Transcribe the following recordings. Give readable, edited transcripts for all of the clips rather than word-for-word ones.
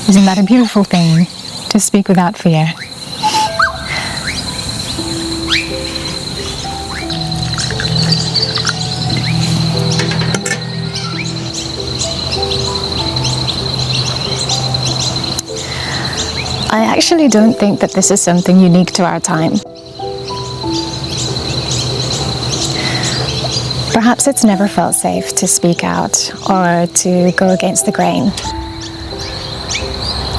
Isn't that a beautiful thing, to speak without fear? I actually don't think that this is something unique to our time. Perhaps it's never felt safe to speak out or to go against the grain.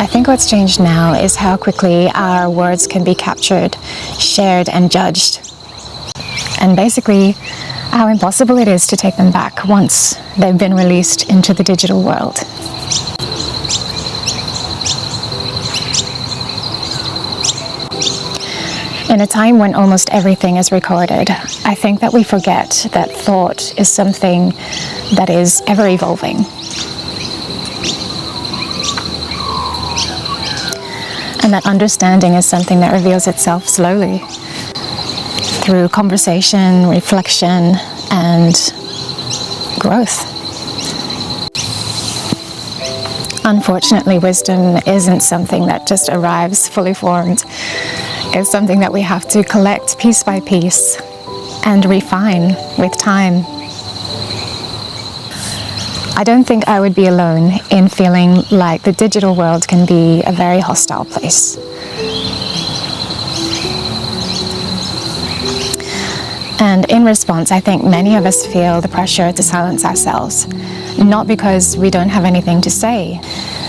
I think what's changed now is how quickly our words can be captured, shared and judged. And basically, how impossible it is to take them back once they've been released into the digital world. In a time when almost everything is recorded, I think that we forget that thought is something that is ever evolving. And that understanding is something that reveals itself slowly through conversation, reflection, and growth. Unfortunately, wisdom isn't something that just arrives fully formed. It's something that we have to collect piece by piece and refine with time. I don't think I would be alone in feeling like the digital world can be a very hostile place. And in response, I think many of us feel the pressure to silence ourselves, not because we don't have anything to say,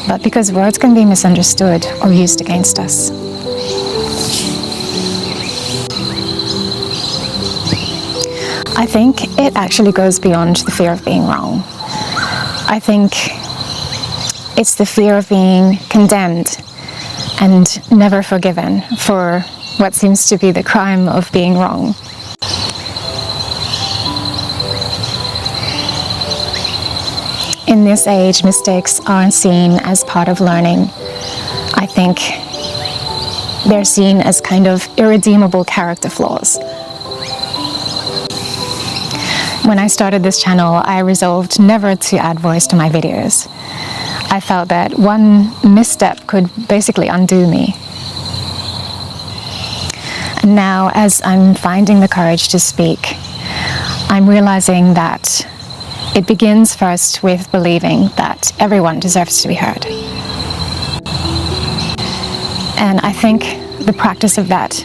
but because words can be misunderstood or used against us. I think it actually goes beyond the fear of being wrong. I think it's the fear of being condemned and never forgiven for what seems to be the crime of being wrong. In this age, mistakes aren't seen as part of learning. I think they're seen as kind of irredeemable character flaws. When I started this channel, I resolved never to add voice to my videos. I felt that one misstep could basically undo me. And now, as I'm finding the courage to speak, I'm realizing that it begins first with believing that everyone deserves to be heard. And I think the practice of that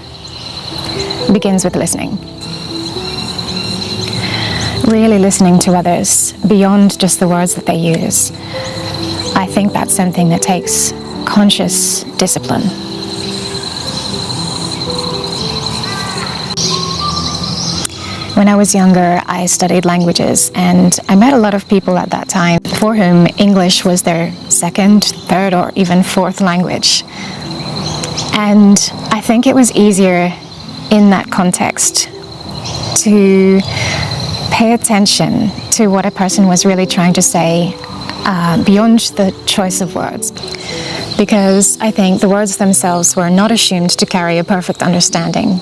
begins with listening. Really listening to others beyond just the words that they use. I think that's something that takes conscious discipline. When I was younger, I studied languages, and I met a lot of people at that time for whom English was their second, third, or even fourth language. And I think it was easier in that context to pay attention to what a person was really trying to say beyond the choice of words. Because I think the words themselves were not assumed to carry a perfect understanding.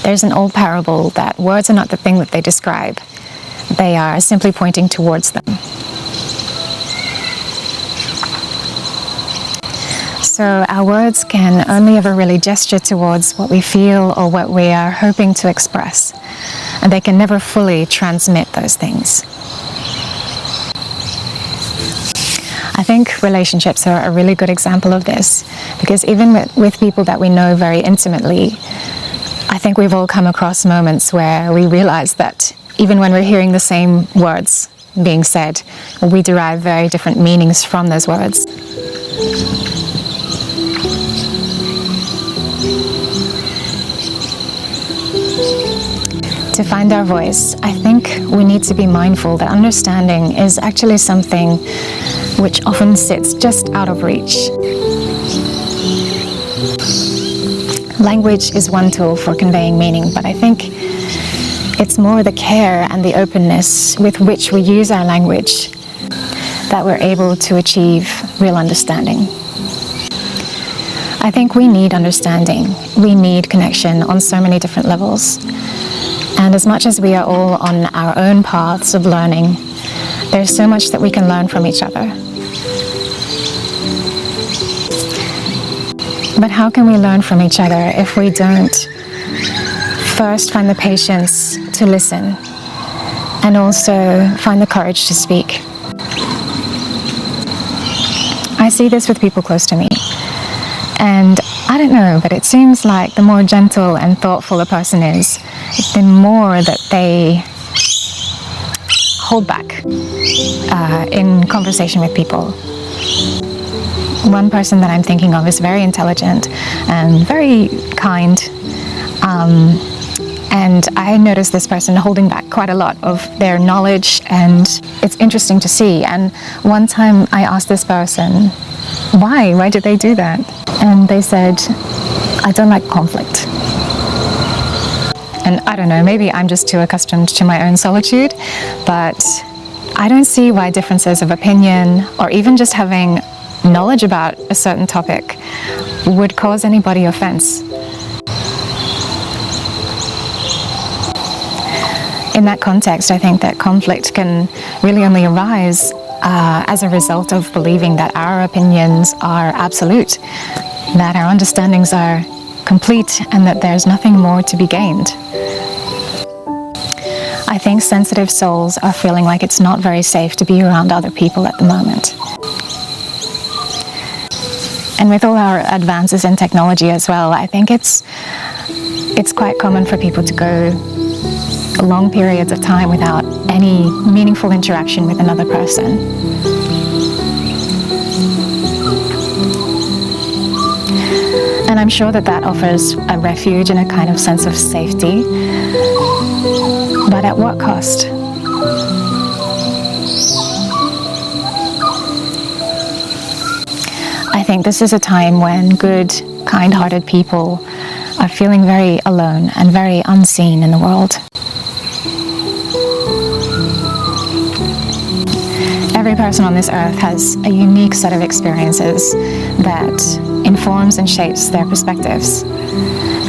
There's an old parable that words are not the thing that they describe. They are simply pointing towards them. So our words can only ever really gesture towards what we feel or what we are hoping to express. And they can never fully transmit those things. I think relationships are a really good example of this, because even with people that we know very intimately, I think we've all come across moments where we realize that even when we're hearing the same words being said, we derive very different meanings from those words. To find our voice, I think we need to be mindful that understanding is actually something which often sits just out of reach. Language is one tool for conveying meaning, but I think it's more the care and the openness with which we use our language that we're able to achieve real understanding. I think we need understanding. We need connection on so many different levels. And as much as we are all on our own paths of learning, there's so much that we can learn from each other. But how can we learn from each other if we don't first find the patience to listen and also find the courage to speak? I see this with people close to me. And I don't know, but it seems like the more gentle and thoughtful a person is, the more that they hold back in conversation with people. One person that I'm thinking of is very intelligent and very kind. And I noticed this person holding back quite a lot of their knowledge, and it's interesting to see. And one time I asked this person, why did they do that? And they said, I don't like conflict. And I don't know, maybe I'm just too accustomed to my own solitude, but I don't see why differences of opinion or even just having knowledge about a certain topic would cause anybody offense. In that context, I think that conflict can really only arise as a result of believing that our opinions are absolute, that our understandings are complete, and that there's nothing more to be gained. I think sensitive souls are feeling like it's not very safe to be around other people at the moment. And with all our advances in technology as well, I think it's quite common for people to go long periods of time without any meaningful interaction with another person. And I'm sure that that offers a refuge and a kind of sense of safety. But at what cost? I think this is a time when good, kind-hearted people are feeling very alone and very unseen in the world. Every person on this earth has a unique set of experiences that informs and shapes their perspectives.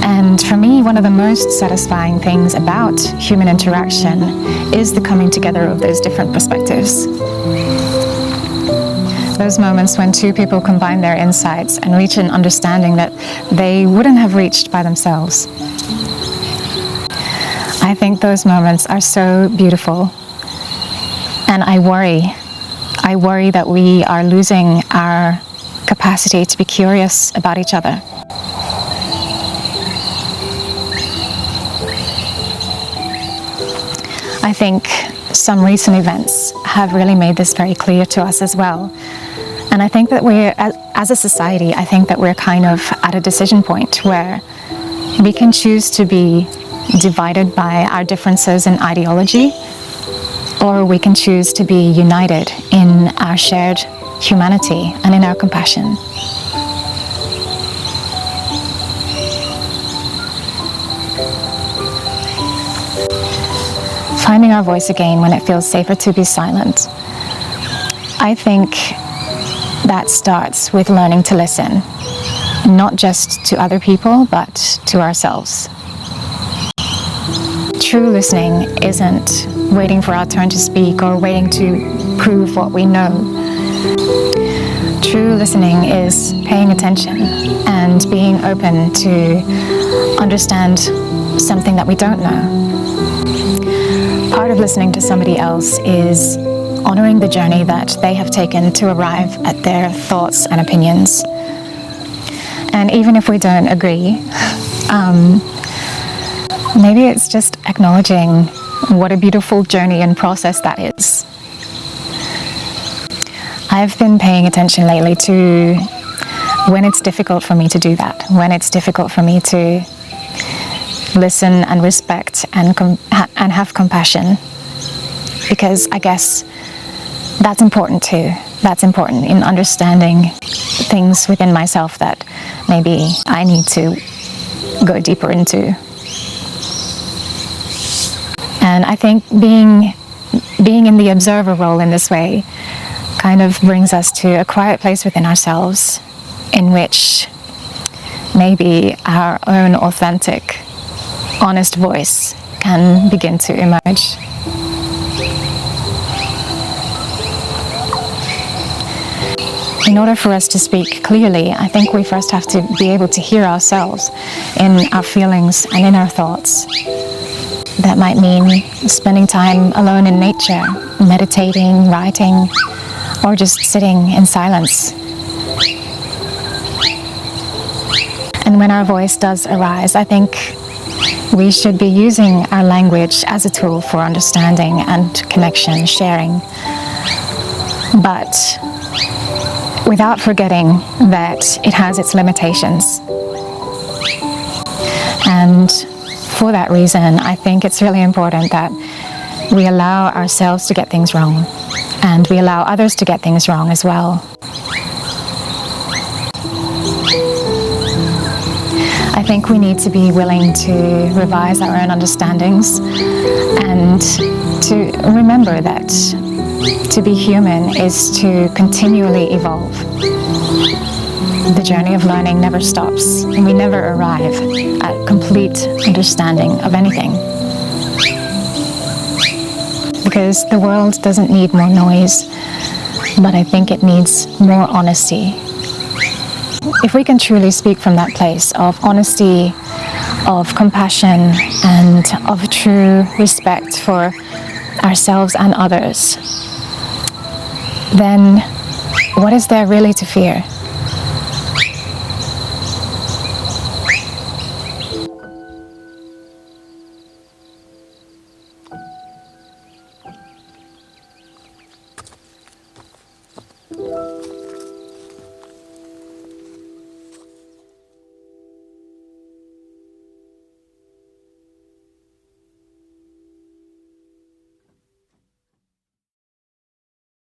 And for me, one of the most satisfying things about human interaction is the coming together of those different perspectives. Those moments when two people combine their insights and reach an understanding that they wouldn't have reached by themselves. I think those moments are so beautiful. And I worry that we are losing our capacity to be curious about each other. I think some recent events have really made this very clear to us as well. And I think that as a society, I think that we're kind of at a decision point where we can choose to be divided by our differences in ideology, or we can choose to be united in our shared humanity and in our compassion. Finding our voice again when it feels safer to be silent. I think that starts with learning to listen, not just to other people, but to ourselves. True listening isn't waiting for our turn to speak or waiting to prove what we know. True listening is paying attention and being open to understand something that we don't know. Part of listening to somebody else is honoring the journey that they have taken to arrive at their thoughts and opinions. And even if we don't agree, maybe it's just acknowledging what a beautiful journey and process that is. I've been paying attention lately to when it's difficult for me to do that, when it's difficult for me to listen and respect and have compassion, because I guess that's important too. That's important in understanding things within myself that maybe I need to go deeper into. And I think being in the observer role in this way kind of brings us to a quiet place within ourselves in which maybe our own authentic, honest voice can begin to emerge. In order for us to speak clearly, I think we first have to be able to hear ourselves in our feelings and in our thoughts. That might mean spending time alone in nature, meditating, writing, or just sitting in silence. And when our voice does arise, I think we should be using our language as a tool for understanding and connection, sharing. But without forgetting that it has its limitations. And for that reason, I think it's really important that we allow ourselves to get things wrong, and we allow others to get things wrong as well. I think we need to be willing to revise our own understandings and to remember that to be human is to continually evolve. The journey of learning never stops, and we never arrive at complete understanding of anything. Because the world doesn't need more noise, but I think it needs more honesty. If we can truly speak from that place of honesty, of compassion, and of true respect for ourselves and others, then what is there really to fear?